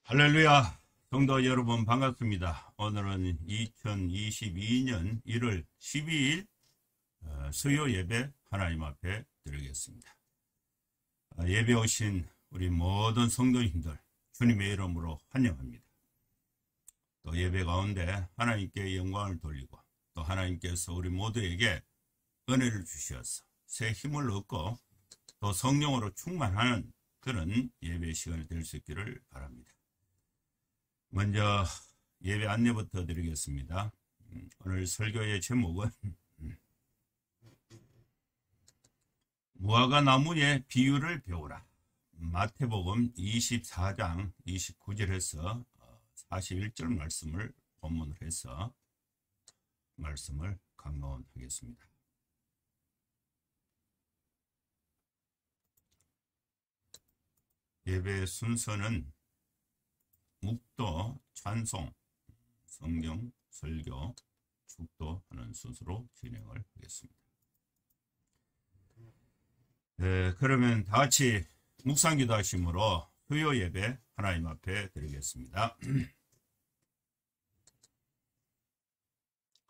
할렐루야, 성도 여러분 반갑습니다. 오늘은 2022년 1월 12일 수요 예배 하나님 앞에 드리겠습니다. 예배 오신 우리 모든 성도님들 주님의 이름으로 환영합니다. 또 예배 가운데 하나님께 영광을 돌리고 또 하나님께서 우리 모두에게 은혜를 주셔서 새 힘을 얻고 또 성령으로 충만하는 그런 예배 시간이 될 수 있기를 바랍니다. 먼저 예배 안내부터 드리겠습니다. 오늘 설교의 제목은 무화과 나무의 비유를 배우라. 마태복음 24장 29절에서 41절 말씀을 본문으로 해서 말씀을 강론하겠습니다. 예배 순서는 묵도, 찬송, 성경, 설교, 축도하는 순서로 진행을 하겠습니다. 그러면 다 같이 묵상기도 하심으로 수요 예배 하나님 앞에 드리겠습니다.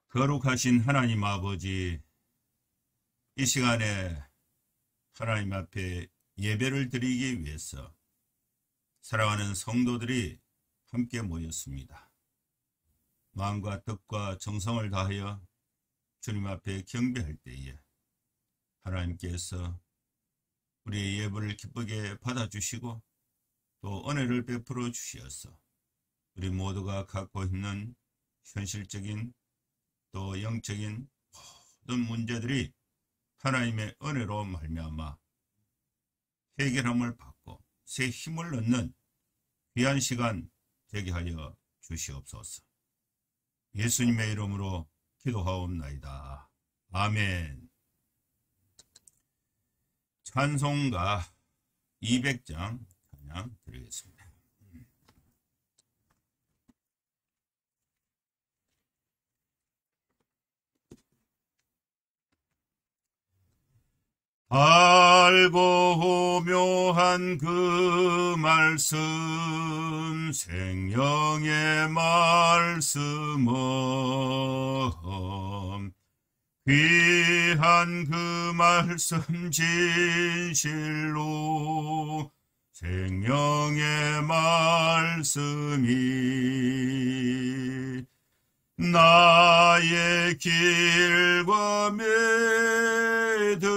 거룩하신 하나님 아버지, 이 시간에 하나님 앞에 예배를 드리기 위해서 사랑하는 성도들이 함께 모였습니다. 마음과 뜻과 정성을 다하여 주님 앞에 경배할 때에 하나님께서 우리의 예배를 기쁘게 받아주시고 또 은혜를 베풀어 주시어서 우리 모두가 갖고 있는 현실적인 또 영적인 모든 문제들이 하나님의 은혜로 말미암아 해결함을 받고 새 힘을 얻는 귀한 시간 되게 하여 주시옵소서. 예수님의 이름으로 기도하옵나이다. 아멘. 찬송가 200장 찬양 드리겠습니다. 알고 묘한 그 말씀 생명의 말씀은 귀한 그 말씀 진실로 생명의 말씀이 나의 길과 믿음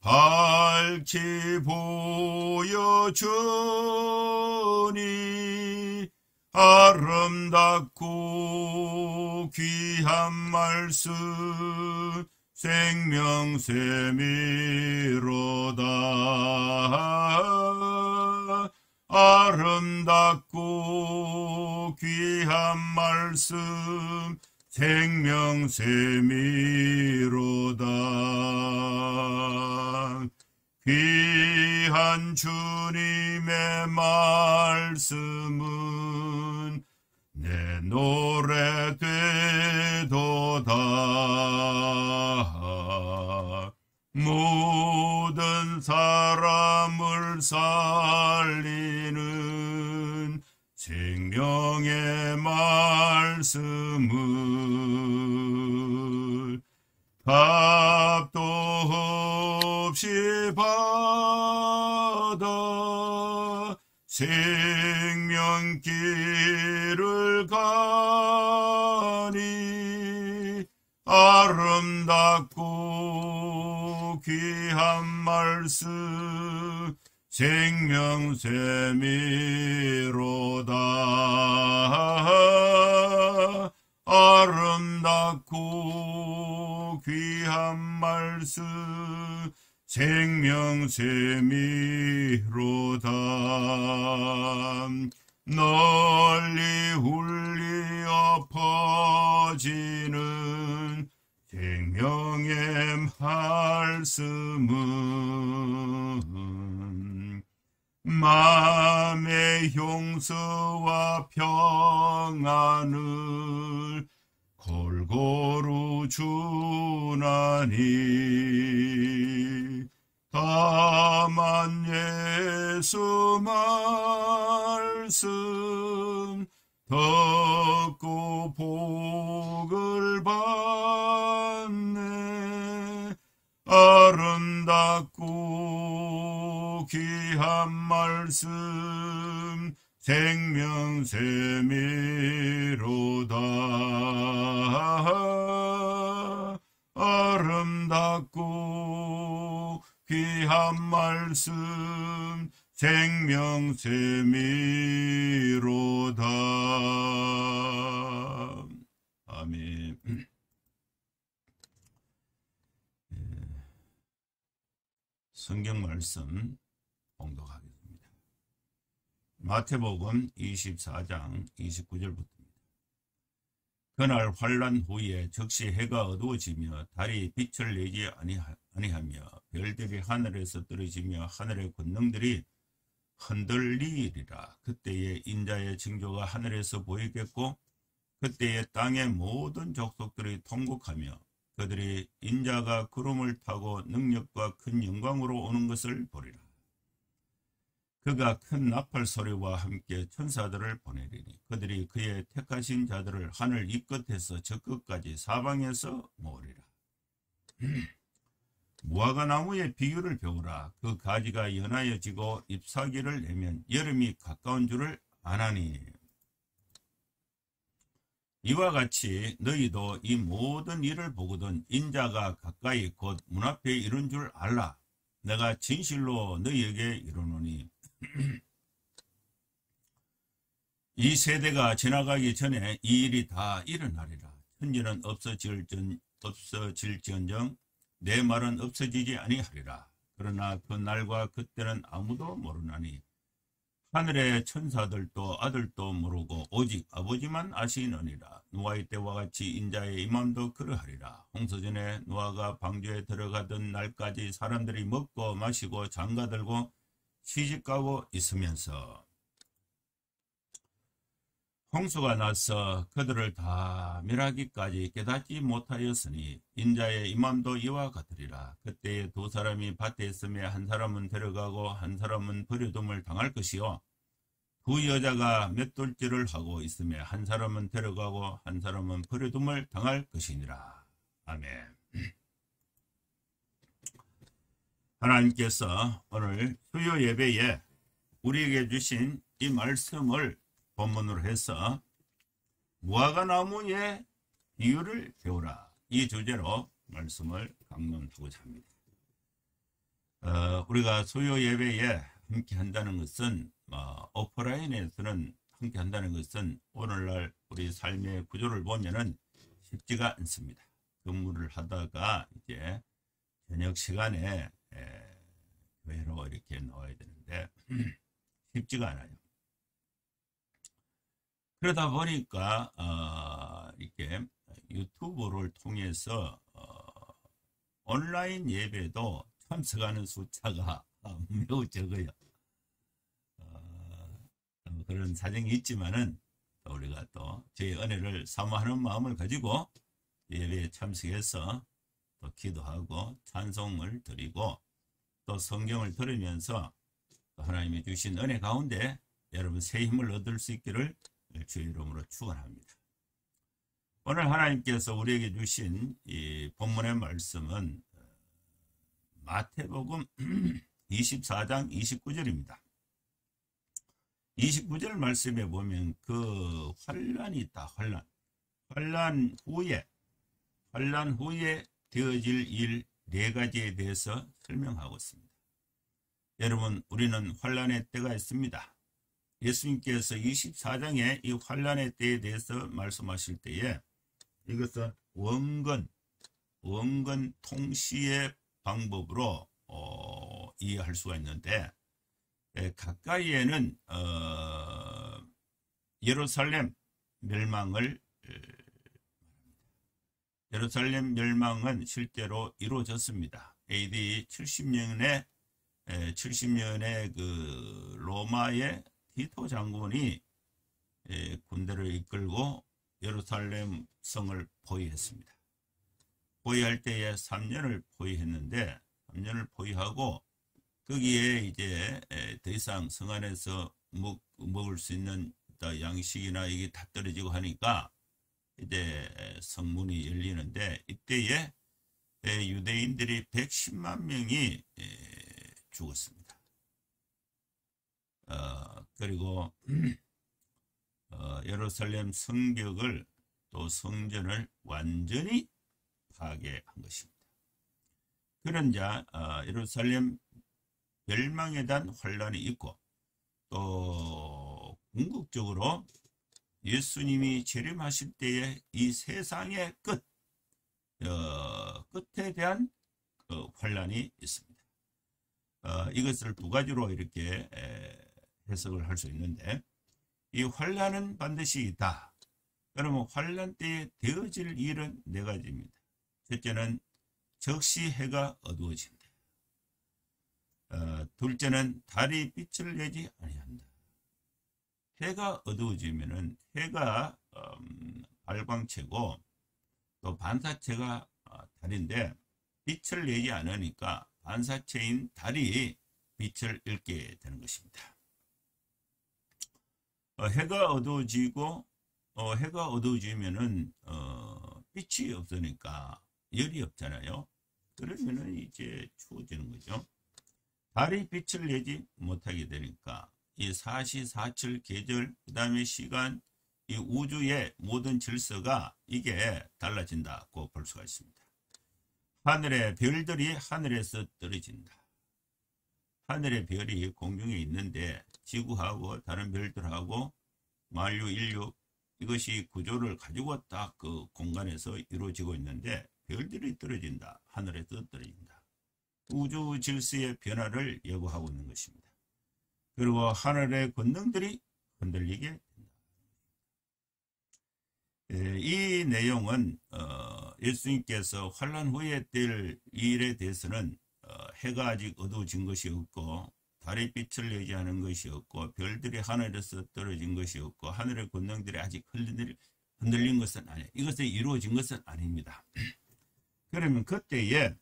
밝히 보여주니 아름답고 귀한 말씀 생명샘이로다. 아름답고 귀한 말씀 생명샘이로다. 귀한 주님의 말씀은 내 노래 되도다. 모든 사람을 살리는 생명의 말씀을 값도 없이 받아 생명길을 가니 아름답고 귀한 말씀 생명샘이로다. 아름답고 귀한 말씀 생명샘이로다. 널리 울리어 퍼지는 생명의 말씀은 마음의 용서와 평안을 골고루 주나니 다만 예수 말씀 듣고 복을 받네. 아름답고 귀한 말씀 생명샘이로다. 아름답고 귀한 말씀 생명샘이로다. 아멘. 성경 말씀 봉독하겠습니다. 마태복음 24장 29절부터입니다. 그날 환란 후에 즉시 해가 어두워지며 달이 빛을 내지 아니하며 별들이 하늘에서 떨어지며 하늘의 권능들이 흔들리리라. 그때에 인자의 징조가 하늘에서 보이겠고 그때에 땅의 모든 족속들이 통곡하며 그들이 인자가 구름을 타고 능력과 큰 영광으로 오는 것을 보리라. 그가 큰 나팔 소리와 함께 천사들을 보내리니 그들이 그의 택하신 자들을 하늘 이 끝에서 저 끝까지 사방에서 모으리라. 무화과 나무의 비유를 배우라. 그 가지가 연하여지고 잎사귀를 내면 여름이 가까운 줄을 아나니 이와 같이 너희도 이 모든 일을 보거든 인자가 가까이 곧 문 앞에 이른 줄 알라. 내가 진실로 너희에게 이르노니 이 세대가 지나가기 전에 이 일이 다 일어나리라. 천지는 없어질지언정 내 말은 없어지지 아니하리라. 그러나 그 날과 그때는 아무도 모르나니 하늘의 천사들도 아들도 모르고 오직 아버지만 아시느니라. 노아의 때와 같이 인자의 임함도 그러하리라. 홍수전에 노아가 방주에 들어가던 날까지 사람들이 먹고 마시고 장가들고 시집가고 있으면서 홍수가 나서 그들을 다 멸하기까지 깨닫지 못하였으니 인자의 임함도 이와 같으리라. 그때에 두 사람이 밭에 있으며 한 사람은 데려가고 한 사람은 버려둠을 당할 것이요 두 여자가 맷돌질을 하고 있으며 한 사람은 데려가고 한 사람은 버려둠을 당할 것이니라. 아멘. 하나님께서 오늘 수요 예배에 우리에게 주신 이 말씀을 본문으로 해서 무화과 나무의 비유를 배우라. 이 주제로 말씀을 강론하고자 합니다. 우리가 수요 예배에 함께 한다는 것은 오프라인에서는 함께 한다는 것은 오늘날 우리 삶의 구조를 보면은 쉽지가 않습니다. 근무를 하다가 이제 저녁 시간에 교회로 이렇게 나와야 되는데 쉽지가 않아요. 그러다 보니까 이렇게 유튜브를 통해서 온라인 예배도 참석하는 숫자가 매우 적어요. 그런 사정이 있지만은 우리가 또 저희 은혜를 사모하는 마음을 가지고 예배에 참석해서 또 기도하고 찬송을 드리고 또 성경을 들으면서 또 하나님이 주신 은혜 가운데 여러분 새 힘을 얻을 수 있기를 주의 이름으로 축원합니다. 오늘 하나님께서 우리에게 주신 이 본문의 말씀은 마태복음 24장 29절입니다. 29절 말씀에 보면 그 환란이 있다. 환란 후에 되어질 일 네 가지에 대해서 설명하고 있습니다. 여러분, 우리는 환란의 때가 있습니다. 예수님께서 24장에 이 환란의 때에 대해서 말씀하실 때에 이것은 원근 통시의 방법으로 이해할 수가 있는데, 가까이에는 예루살렘 멸망은 실제로 이루어졌습니다. AD 70년에 그 로마의 티토 장군이 군대를 이끌고 예루살렘 성을 포위했습니다. 포위할 때에 3년을 포위했는데 3년을 포위하고 거기에 이제 더 이상 성 안에서 먹을 수 있는 양식이나 이게 다 떨어지고 하니까 이제 성문이 열리는데 이때에 유대인들이 110만 명이 죽었습니다. 그리고 예루살렘 성벽을 또 성전을 완전히 파괴한 것입니다. 그런 자 예루살렘 멸망에 대한 환란이 있고 또 궁극적으로 예수님이 재림하실 때에 이 세상의 끝에 대한 환란이 있습니다. 이것을 두 가지로 이렇게 해석을 할 수 있는데 이 환란은 반드시 있다. 그러면 환란 때에 되어질 일은 네 가지입니다. 첫째는 적시 해가 어두워진다. 둘째는 달이 빛을 내지 아니한다. 해가 어두워지면은 해가 발광체고 또 반사체가 달인데 빛을 내지 않으니까 반사체인 달이 빛을 잃게 되는 것입니다. 해가 어두워지면은 빛이 없으니까 열이 없잖아요. 그러면은 이제 추워지는 거죠. 달이 빛을 내지 못하게 되니까 이 사시사철 계절 그다음에 시간 이 우주의 모든 질서가 이게 달라진다고 볼 수가 있습니다. 하늘의 별들이 하늘에서 떨어진다. 하늘의 별이 공중에 있는데 지구하고 다른 별들하고 만류 인류 이것이 구조를 가지고 딱 그 공간에서 이루어지고 있는데 별들이 떨어진다. 하늘에서 떨어진다. 우주 질서의 변화를 예고하고 있는 것입니다. 그리고 하늘의 권능들이 흔들리게 된다. 이 내용은 예수님께서 환란 후에 될 일에 대해서는 해가 아직 어두워진 것이 없고 달의 빛을 내지 않은 것이 없고 별들이 하늘에서 떨어진 것이 없고 하늘의 권능들이 아직 흔들린 것은 아니에요. 이것이 이루어진 것은 아닙니다. 그러면 그때에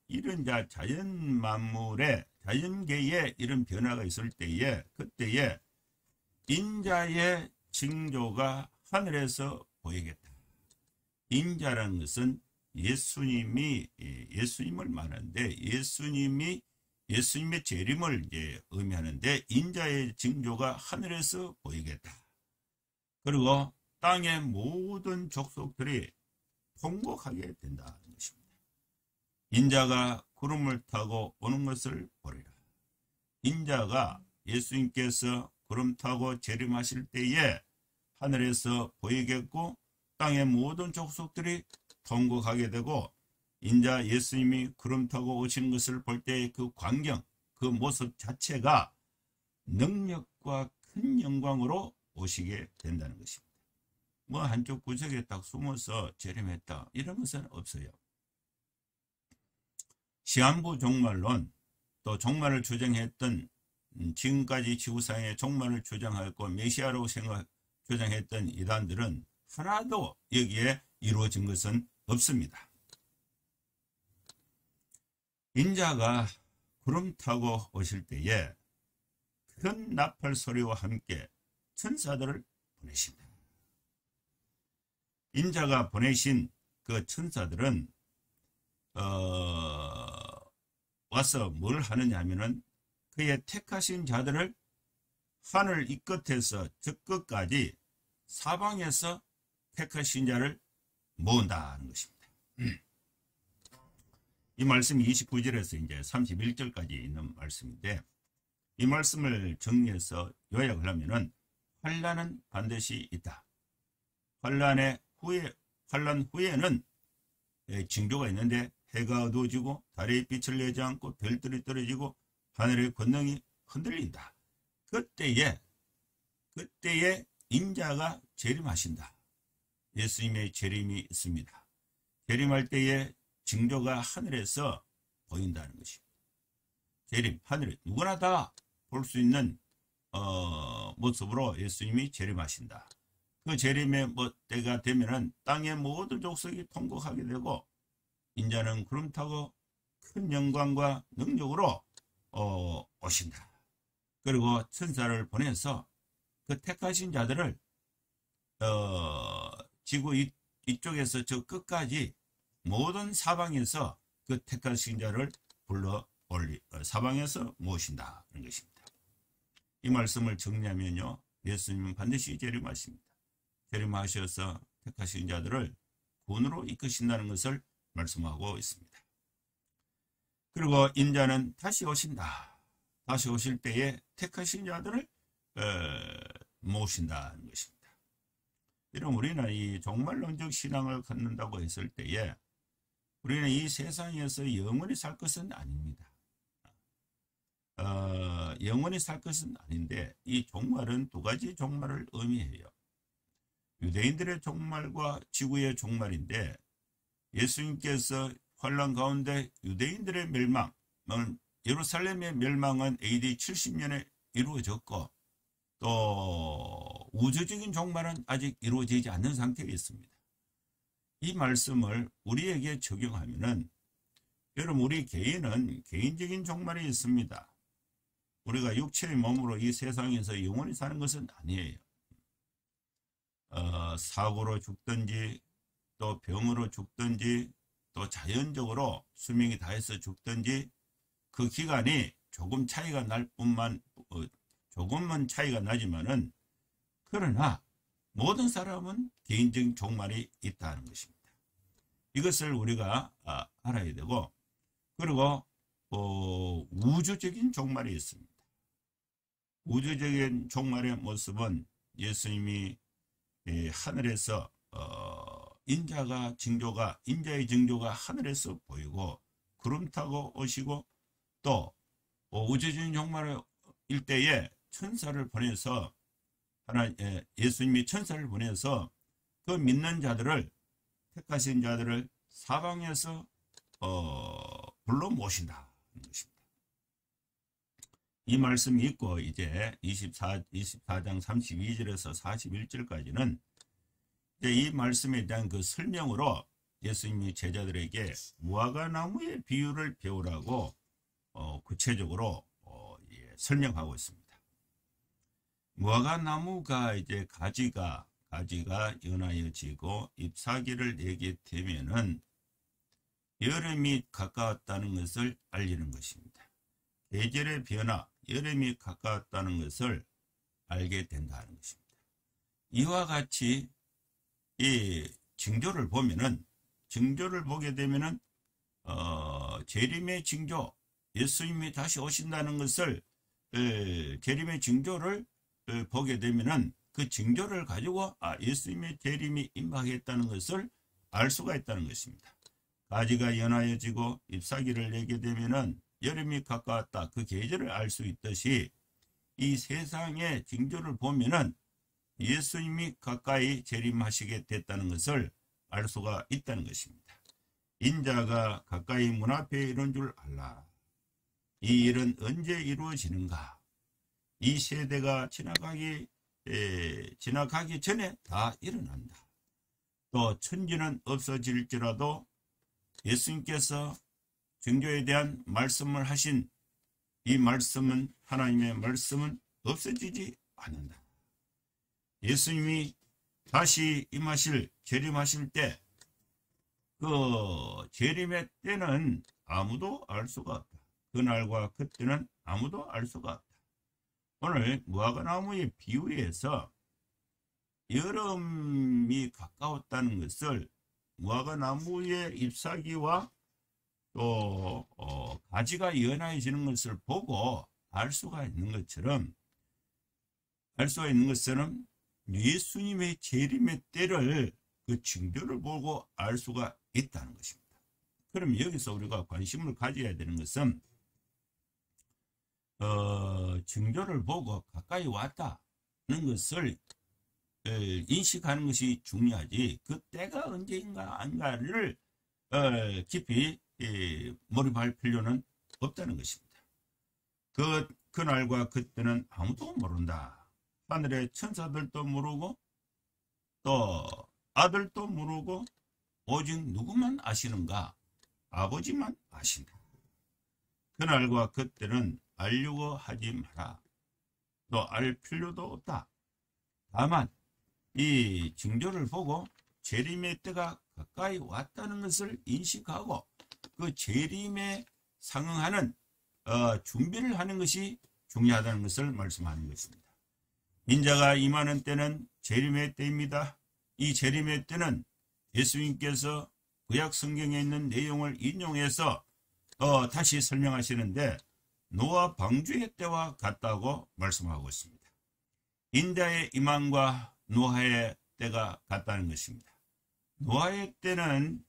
이런 자연 만물의 자연계에 이런 변화가 있을 때에 그때에 인자의 징조가 하늘에서 보이겠다. 인자라는 것은 예수님을 말하는데 예수님의 재림을 이제 의미하는데 인자의 징조가 하늘에서 보이겠다. 그리고 땅의 모든 족속들이 통곡하게 된다는 것입니다. 인자가 구름을 타고 오는 것을 보리라. 인자가 예수님께서 구름 타고 재림하실 때에 하늘에서 보이겠고 땅의 모든 족속들이 통곡하게 되고 인자 예수님이 구름 타고 오시는 것을 볼 때의 그 광경, 그 모습 자체가 능력과 큰 영광으로 오시게 된다는 것입니다. 뭐 한쪽 구석에 딱 숨어서 재림했다 이런 것은 없어요. 시한부 종말론 또 종말을 주장했던 지금까지 지구상에 종말을 주장하였고 메시아라고 주장했던 이단들은 하나도 여기에 이루어진 것은 없습니다. 인자가 구름 타고 오실 때에 큰 나팔 소리와 함께 천사들을 보내신다. 인자가 보내신 그 천사들은 와서 뭘 하느냐 하면은 그의 택하신 자들을 하늘 이 끝에서 저 끝까지 사방에서 택하신 자를 모은다는 것입니다. 이 말씀이 29절에서 이제 31절까지 있는 말씀인데 이 말씀을 정리해서 요약을 하면은 환란은 반드시 있다. 환란 후에는 징조가 있는데 해가 어두워지고 달의 빛을 내지 않고 별들이 떨어지고 하늘의 권능이 흔들린다. 그때에 인자가 재림하신다. 예수님의 재림이 있습니다. 재림할 때에 징조가 하늘에서 보인다는 것입니다. 재림, 하늘에 누구나 다 볼 수 있는 모습으로 예수님이 재림하신다. 그 재림의 때가 되면은 땅의 모든 족속이 통곡하게 되고 인자는 구름 타고 큰 영광과 능력으로 오신다. 그리고 천사를 보내서 그 택하신 자들을 지구 이쪽에서 저 끝까지 모든 사방에서 그 택하신 자를 불러 사방에서 모신다는 것입니다. 이 말씀을 정리하면요, 예수님은 반드시 재림하십니다. 재림하셔서 택하신 자들을 구원으로 이끄신다는 것을 말씀하고 있습니다. 그리고 인자는 다시 오신다. 다시 오실 때에 택하신 자들을 모신다는 것입니다. 이런 우리는 이 종말론적 신앙을 갖는다고 했을 때에 우리는 이 세상에서 영원히 살 것은 아닙니다. 영원히 살 것은 아닌데 이 종말은 두 가지 종말을 의미해요. 유대인들의 종말과 지구의 종말인데 예수님께서 환란 가운데 유대인들의 멸망, 예루살렘의 멸망은 AD 70년에 이루어졌고 또 우주적인 종말은 아직 이루어지지 않는 상태에 있습니다. 이 말씀을 우리에게 적용하면은 여러분 우리 개인은 개인적인 종말이 있습니다. 우리가 육체의 몸으로 이 세상에서 영원히 사는 것은 아니에요. 사고로 죽든지 또 병으로 죽든지 또 자연적으로 수명이 다해서 죽든지 그 기간이 조금 차이가 날 뿐만 조금만 차이가 나지만은 그러나 모든 사람은 개인적인 종말이 있다는 것입니다. 이것을 우리가 알아야 되고 그리고 우주적인 종말이 있습니다. 우주적인 종말의 모습은 예수님이 하늘에서 인자의 징조가 하늘에서 보이고 구름 타고 오시고 또 우주적인 종말일 때에 천사를 보내서 예수님이 천사를 보내서 그 믿는 자들을 택하신 자들을 사방에서 불러 모신다는 것입니다. 이 말씀이 있고 이제 24장 32절에서 41절까지는 이제 이 말씀에 대한 그 설명으로 예수님이 제자들에게 무화과나무의 비유를 배우라고 구체적으로 설명하고 있습니다. 무화과나무가 이제 가지가 연하여지고 잎사귀를 내게 되면은 여름이 가까웠다는 것을 알리는 것입니다. 계절의 변화, 여름이 가까웠다는 것을 알게 된다는 것입니다. 이와 같이 이 징조를 보게 되면은 재림의 징조, 예수님이 다시 오신다는 것을 재림의 징조를 보게 되면은 그 징조를 가지고 예수님의 재림이 임박했다는 것을 알 수가 있다는 것입니다. 가지가 연하여지고 잎사귀를 내게 되면은 여름이 가까웠다. 그 계절을 알 수 있듯이 이 세상의 징조를 보면은 예수님이 가까이 재림하시게 됐다는 것을 알 수가 있다는 것입니다. 인자가 가까이 문 앞에 이른 줄 알라. 이 일은 언제 이루어지는가? 이 세대가 지나가기 전에 다 일어난다. 또 천지는 없어질지라도 예수님께서 증조에 대한 말씀을 하신 이 말씀은 하나님의 말씀은 없어지지 않는다. 예수님이 다시 재림하실 때 그 재림의 때는 아무도 알 수가 없다. 그날과 그때는 아무도 알 수가 없다. 오늘 무화과나무의 비유에서 여름이 가까웠다는 것을 무화과나무의 잎사귀와 또 가지가 연하여지는 것을 보고 알 수가 있는 것처럼 예수님의 재림의 때를 그 징조를 보고 알 수가 있다는 것입니다. 그럼 여기서 우리가 관심을 가져야 되는 것은 징조를 보고 가까이 왔다는 것을 인식하는 것이 중요하지 그 때가 언제인가 안가를 깊이 몰입할 필요는 없다는 것입니다. 그날과 그때는 아무도 모른다. 하늘의 천사들도 모르고 또 아들도 모르고 오직 누구만 아시는가? 아버지만 아신다. 그날과 그때는 알려고 하지 마라. 또 알 필요도 없다. 다만 이 징조를 보고 재림의 때가 가까이 왔다는 것을 인식하고 그 재림에 상응하는 준비를 하는 것이 중요하다는 것을 말씀하는 것입니다. 인자가 임하는 때는 재림의 때입니다. 이 재림의 때는 예수님께서 구약 성경에 있는 내용을 인용해서 다시 설명하시는데 노아 방주의 때와 같다고 말씀하고 있습니다. 인자의 임함과 노아의 때가 같다는 것입니다. 노아의 때는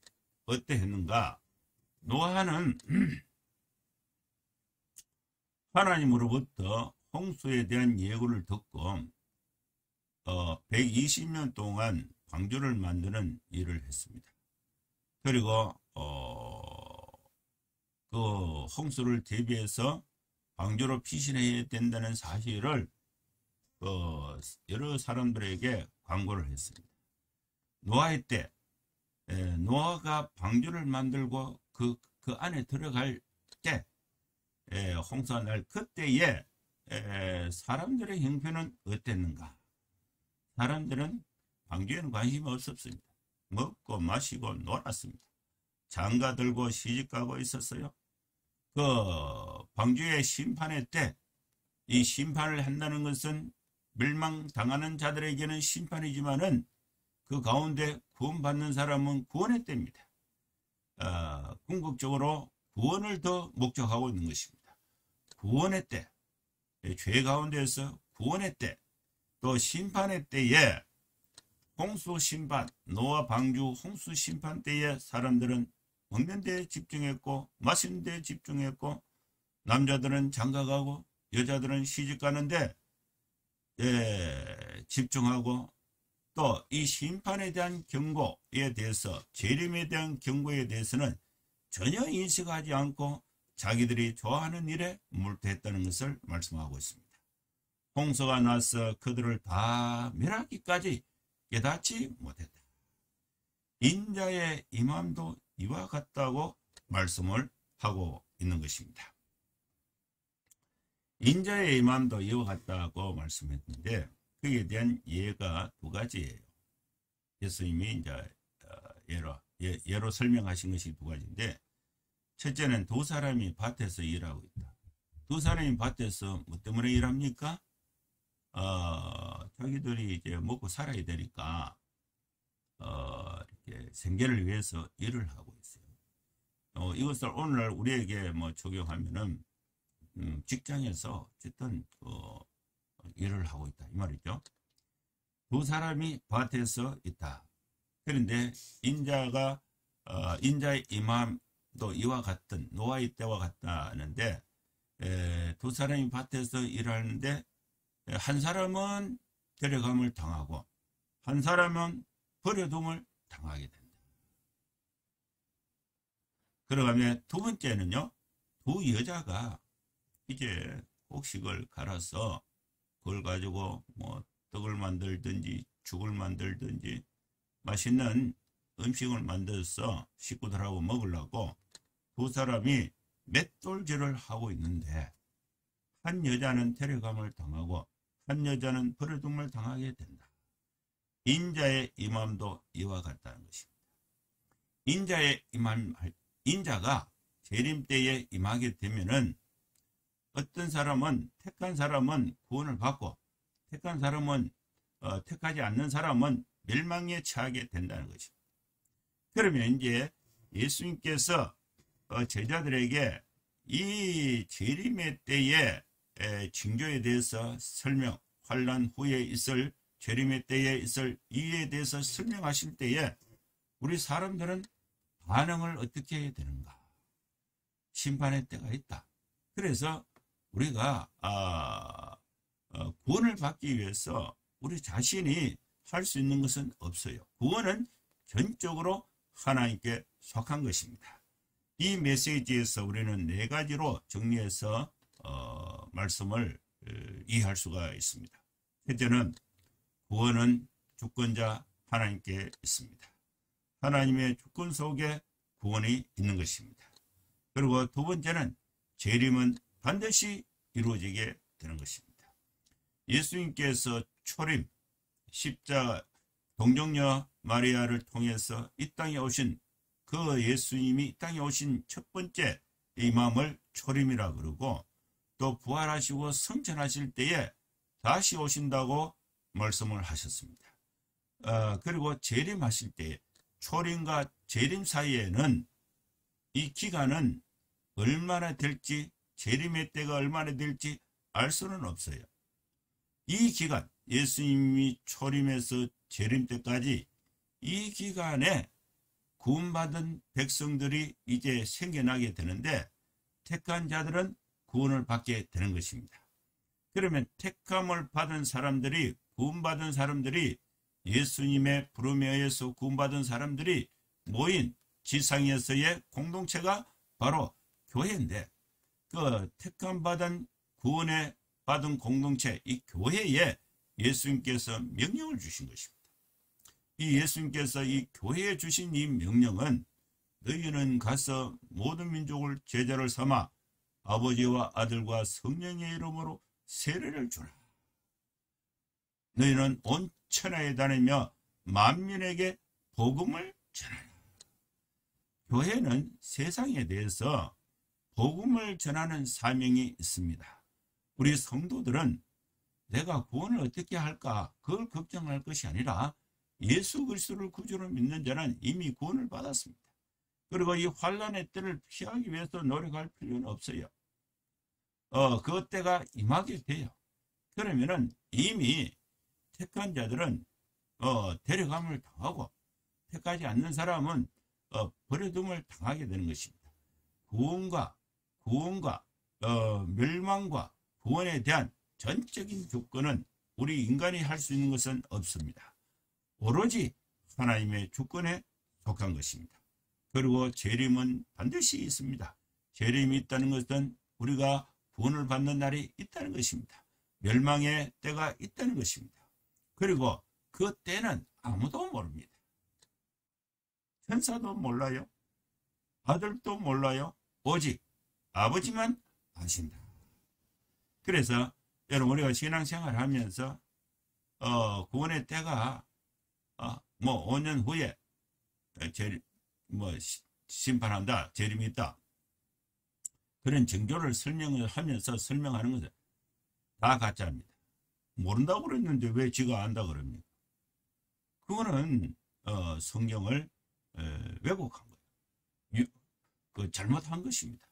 어떠했는가? 노아는 하나님으로부터 홍수에 대한 예고를 듣고 120년 동안 방주를 만드는 일을 했습니다. 그리고 그 홍수를 대비해서 방주로 피신해야 된다는 사실을 여러 사람들에게 광고를 했습니다. 노아의 때 노아가 방주를 만들고 그 안에 들어갈 때 홍수가 날 그때에 사람들의 형편은 어땠는가? 사람들은 방주에는 관심이 없었습니다. 먹고 마시고 놀았습니다. 장가 들고 시집가고 있었어요. 그 방주의 심판의 때 이 심판을 한다는 것은 멸망당하는 자들에게는 심판이지만은 그 가운데 구원받는 사람은 구원의 때입니다. 궁극적으로 구원을 더 목적하고 있는 것입니다. 구원의 때, 죄 가운데에서 구원의 때, 또 심판의 때에 홍수 심판, 노아 방주 홍수 심판 때에 사람들은 먹는 데 집중했고 마시는 데 집중했고 남자들은 장가가고 여자들은 시집가는데 집중하고 또 이 심판에 대한 경고에 대해서 재림에 대한 경고에 대해서는 전혀 인식하지 않고 자기들이 좋아하는 일에 몰두했다는 것을 말씀하고 있습니다. 홍수가 나서 그들을 다 멸하기까지 깨닫지 못했다. 인자의 임함도 이와 같다고 말씀을 하고 있는 것입니다. 인자의 임함도 이와 같다고 말씀했는데 그에 대한 예가 두 가지예요. 예수님이 이제 예로 설명하신 것이 두 가지인데 첫째는 두 사람이 밭에서 일하고 있다. 두 사람이 밭에서 뭐 때문에 일합니까? 자기들이 이제 먹고 살아야 되니까 이렇게 생계를 위해서 일을 하고 있어요. 이것을 오늘 우리에게 뭐 적용하면은 직장에서 어쨌든 일을 하고 있다 이 말이죠. 두 사람이 밭에서 있다. 그런데 인자의 임함도 이와 같은 노아의 때와 같다는데 두 사람이 밭에서 일하는데 한 사람은 데려감을 당하고 한 사람은 버려둠을 당하게 된다. 그러면 두 번째는요. 두 여자가 이제 곡식을 갈아서 그걸 가지고 뭐 떡을 만들든지 죽을 만들든지 맛있는 음식을 만들어서 식구들하고 먹으려고 두 사람이 맷돌질을 하고 있는데 한 여자는 데려감을 당하고 한 여자는 버려둠을 당하게 된다. 인자의 임함도 이와 같다는 것입니다. 인자가 재림 때에 임하게 되면은 어떤 사람은 택한 사람은 구원을 받고 택한 사람은 택하지 않는 사람은 멸망에 처하게 된다는 것입니다. 그러면 이제 예수님께서 제자들에게 이 재림의 때에 징조에 대해서 설명, 환난 후에 있을 재림의 때에 있을 이에 대해서 설명하실 때에 우리 사람들은 반응을 어떻게 해야 되는가? 심판의 때가 있다. 그래서 우리가 구원을 받기 위해서 우리 자신이 할 수 있는 것은 없어요. 구원은 전적으로 하나님께 속한 것입니다. 이 메시지에서 우리는 네 가지로 정리해서 말씀을 이해할 수가 있습니다. 첫째는 구원은 주권자 하나님께 있습니다. 하나님의 주권 속에 구원이 있는 것입니다. 그리고 두 번째는 재림은 반드시 이루어지게 되는 것입니다. 예수님께서 초림, 십자가, 동정녀 마리아를 통해서 이 땅에 오신 그 예수님이 이 땅에 오신 첫 번째 임함을 초림이라 그러고, 또 부활하시고 승천하실 때에 다시 오신다고 말씀을 하셨습니다. 그리고 재림하실 때 초림과 재림 사이에는 이 기간은 얼마나 될지, 재림의 때가 얼마나 될지 알 수는 없어요. 이 기간, 예수님이 초림에서 재림 때까지 이 기간에 구원받은 백성들이 이제 생겨나게 되는데, 택한 자들은 구원을 받게 되는 것입니다. 그러면 택함을 받은 사람들이, 구원받은 사람들이, 예수님의 부름에 의해서 구원받은 사람들이 모인 지상에서의 공동체가 바로 교회인데, 그 택함받은 구원에 받은 공동체, 이 교회에 예수님께서 명령을 주신 것입니다. 이 예수님께서 이 교회에 주신 이 명령은, 너희는 가서 모든 민족을 제자를 삼아 아버지와 아들과 성령의 이름으로 세례를 주라. 너희는 온 천하에 다니며 만민에게 복음을 전하라. 교회는 세상에 대해서 복음을 전하는 사명이 있습니다. 우리 성도들은 내가 구원을 어떻게 할까, 그걸 걱정할 것이 아니라 예수 그리스도를 구주로 믿는 자는 이미 구원을 받았습니다. 그리고 이 환난의 때를 피하기 위해서 노력할 필요는 없어요. 그 때가 임하게 돼요. 그러면은 이미 택한 자들은 데려감을 당하고, 택하지 않는 사람은 버려둠을 당하게 되는 것입니다. 구원과 멸망과 구원에 대한 전적인 조건은 우리 인간이 할 수 있는 것은 없습니다. 오로지 하나님의 주권에 속한 것입니다. 그리고 재림은 반드시 있습니다. 재림이 있다는 것은 우리가 구원을 받는 날이 있다는 것입니다. 멸망의 때가 있다는 것입니다. 그리고 그 때는 아무도 모릅니다. 천사도 몰라요. 아들도 몰라요. 오직 아버지만 아신다. 그래서 여러분, 우리가 신앙생활을 하면서 구원의 때가 5년 후에 심판한다, 재림이 있다, 그런 징조를 설명을 하면서 설명하는 것은 다 가짜입니다. 모른다고 그랬는데 왜 지가 안다 그럽니까? 그거는 성경을 왜곡한 거예요. 잘못한 것입니다.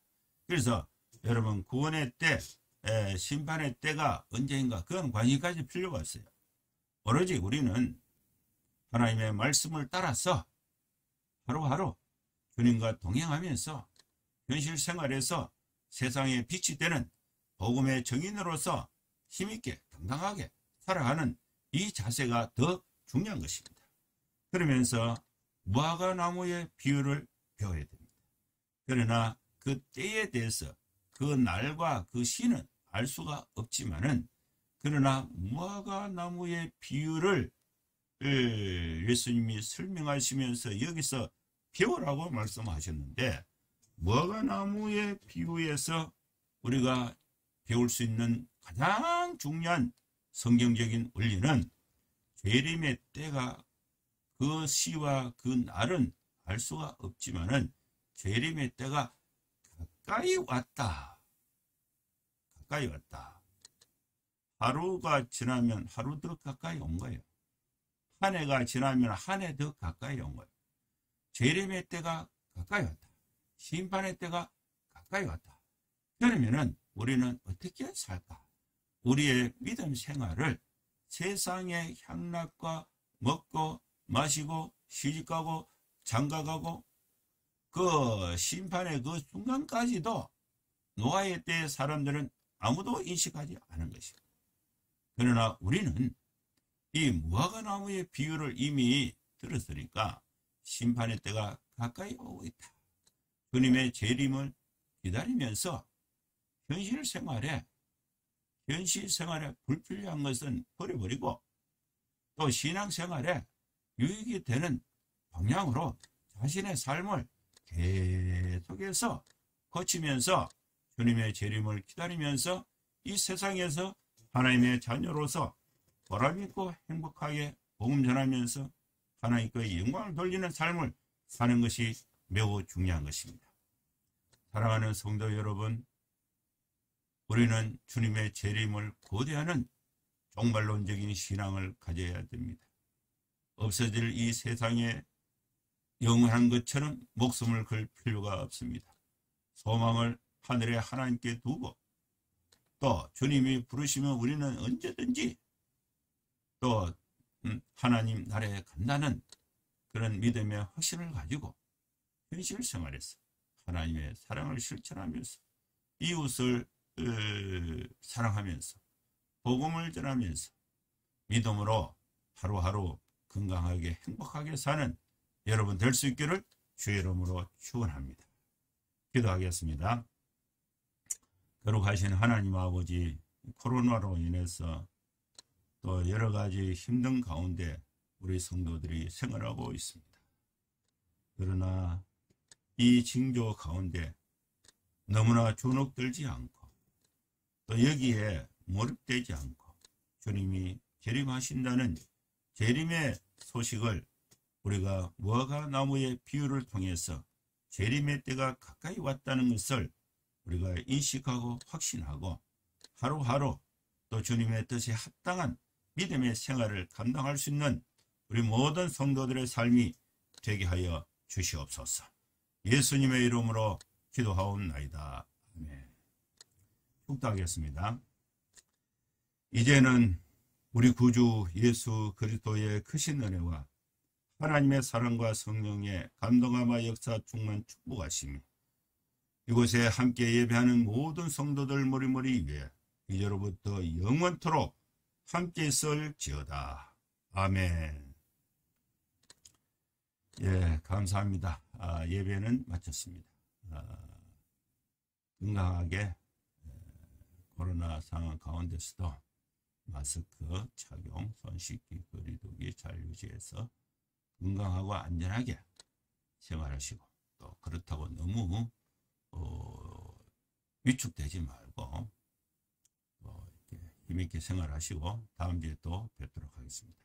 그래서 여러분, 구원의 때, 심판의 때가 언제인가, 그건 관심 가질 필요가 없어요. 오로지 우리는 하나님의 말씀을 따라서 하루하루 주님과 동행하면서 현실 생활에서 세상에 빛이 되는 복음의 증인으로서 힘있게 당당하게 살아가는 이 자세가 더 중요한 것입니다. 그러면서 무화과 나무의 비유를 배워야 됩니다. 그러나 그 때에 대해서 그 날과 그 시는 알 수가 없지만은, 그러나 무화과 나무의 비유를 예수님이 설명하시면서 여기서 배우라고 말씀하셨는데, 무화과 나무의 비유에서 우리가 배울 수 있는 가장 중요한 성경적인 원리는, 재림의 때가, 그 시와 그 날은 알 수가 없지만은 재림의 때가 가까이 왔다. 가까이 왔다. 하루가 지나면 하루 더 가까이 온 거예요. 한 해가 지나면 한 해 더 가까이 온 거예요. 재림의 때가 가까이 왔다. 심판의 때가 가까이 왔다. 그러면은 우리는 어떻게 살까? 우리의 믿음 생활을 세상의 향락과 먹고 마시고 시집가고 장가가고 그 심판의 그 순간까지도 노아의 때의 사람들은 아무도 인식하지 않은 것입니다. 그러나 우리는 이 무화과 나무의 비유를 이미 들었으니까 심판의 때가 가까이 오고 있다. 주님의 재림을 기다리면서 현실 생활에 불필요한 것은 버려버리고, 또 신앙생활에 유익이 되는 방향으로 자신의 삶을 계속해서 거치면서 주님의 재림을 기다리면서 이 세상에서 하나님의 자녀로서 보람있고 행복하게 복음 전하면서 하나님께 영광을 돌리는 삶을 사는 것이 매우 중요한 것입니다. 사랑하는 성도 여러분, 우리는 주님의 재림을 고대하는 종말론적인 신앙을 가져야 됩니다. 없어질 이 세상에 영원한 것처럼 목숨을 걸 필요가 없습니다. 소망을 하늘에 하나님께 두고 또 주님이 부르시면 우리는 언제든지 또 하나님 나라에 간다는 그런 믿음의 확신을 가지고 현실 생활에서 하나님의 사랑을 실천하면서 이웃을 사랑하면서 복음을 전하면서 믿음으로 하루하루 건강하게 행복하게 사는 여러분 될 수 있기를 주의 이름으로 축원합니다. 기도하겠습니다. 거룩하신 하나님 아버지, 코로나로 인해서 또 여러 가지 힘든 가운데 우리 성도들이 생활하고 있습니다. 그러나 이 징조 가운데 너무나 주눅들지 않고 또 여기에 몰입되지 않고 주님이 재림하신다는 재림의 소식을 우리가 무화과 나무의 비유를 통해서 재림의 때가 가까이 왔다는 것을 우리가 인식하고 확신하고 하루하루 또 주님의 뜻에 합당한 믿음의 생활을 감당할 수 있는 우리 모든 성도들의 삶이 되게 하여 주시옵소서. 예수님의 이름으로 기도하옵나이다. 아멘. 축도하겠습니다. 이제는 우리 구주 예수 그리스도의 크신 은혜와 하나님의 사랑과 성령의 감동함과 역사 충만 축복하심이 이곳에 함께 예배하는 모든 성도들 머리머리 위에 이제로부터 영원토록 함께 있을지어다. 아멘. 예, 감사합니다. 예배는 마쳤습니다. 건강하게 코로나 상황 가운데서도 마스크 착용, 손 씻기, 거리 두기 잘 유지해서 건강하고 안전하게 생활하시고 또 그렇다고 너무 위축되지 말고 이렇게 힘있게 생활하시고 다음 주에 또 뵙도록 하겠습니다.